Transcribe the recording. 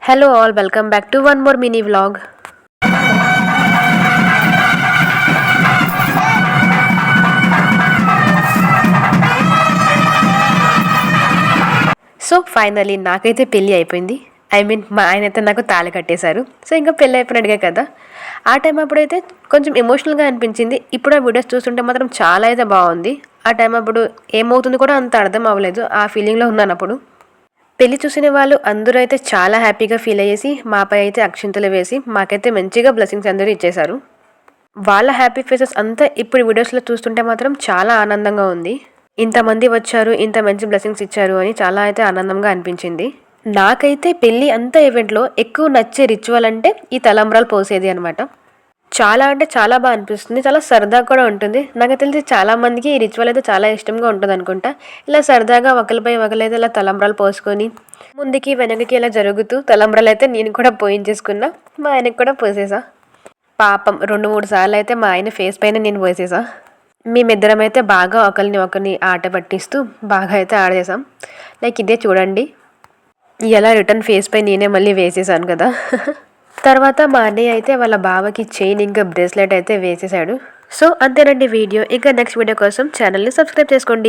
Hello all, welcome back to one more mini vlog. So finally నాకైతే పెళ్ళి అయిపోయింది. మా ఆయన అయితే నాకు తాళి కట్టేశారు. సో ఇంకా పెళ్ళి అయిపోయినట్టుగా కదా. ఆ టైం అప్పుడైతే కొంచెం ఎమోషనల్గా అనిపించింది. ఇప్పుడు ఆ వీడియోస్ చూస్తుంటే మాత్రం చాలా అయితే బాగుంది. ఆ టైం అప్పుడు ఏమవుతుంది కూడా అంత అర్థం అవ్వలేదు. ఆ ఫీలింగ్లో ఉన్నాను అప్పుడు. పెళ్లి చూసిన వాళ్ళు అందరూ అయితే చాలా హ్యాపీగా ఫీల్ అయ్యేసి మాపై అయితే అక్షింతలు వేసి మాకైతే మంచిగా బ్లెస్సింగ్స్ అందరూ ఇచ్చేశారు. వాళ్ళ హ్యాపీ ఫేసెస్ అంతా ఇప్పుడు వీడియోస్లో చూస్తుంటే మాత్రం చాలా ఆనందంగా ఉంది. ఇంతమంది వచ్చారు, ఇంత మంచి బ్లెస్సింగ్స్ ఇచ్చారు అని చాలా అయితే ఆనందంగా అనిపించింది. నాకైతే పెళ్ళి అంతా ఈవెంట్లో ఎక్కువ నచ్చే రిచువల్ అంటే ఈ తలంబ్రాలు పోసేది అనమాట. చాలా అంటే చాలా బాగా అనిపిస్తుంది. చాలా సరదాగా కూడా ఉంటుంది. నాకు తెలిసి చాలామందికి ఈ రిచువల్ అయితే చాలా ఇష్టంగా ఉంటుంది అనుకుంటా. ఇలా సరదాగా ఒకరిపై ఒకరైతే ఇలా తలంబ్రాలు పోసుకొని ముందుకి వెనకకి ఇలా జరుగుతూ తలంబ్రాలు అయితే నేను కూడా పోయించేసుకున్నా. మా ఆయనకి కూడా పోసేసా. పాపం 2-3 సార్లు అయితే మా ఆయన ఫేస్ పైన నేను పోసేసా. మేమిద్దరం అయితే బాగా ఒకరిని ఆట పట్టిస్తూ బాగా అయితే ఆడేసాం. లైక్ ఇదే చూడండి, ఎలా రిటర్న్ ఫేస్ పై నేనే మళ్ళీ వేసేసాను కదా. తర్వాత మా అన్నయ్య అయితే వాళ్ళ బావకి చైన్ ఇంకా బ్రేస్లెట్ అయితే వేసేసాడు. సో అంతేనండి వీడియో. ఇంకా నెక్స్ట్ వీడియో కోసం ఛానల్ని సబ్స్క్రైబ్ చేసుకోండి.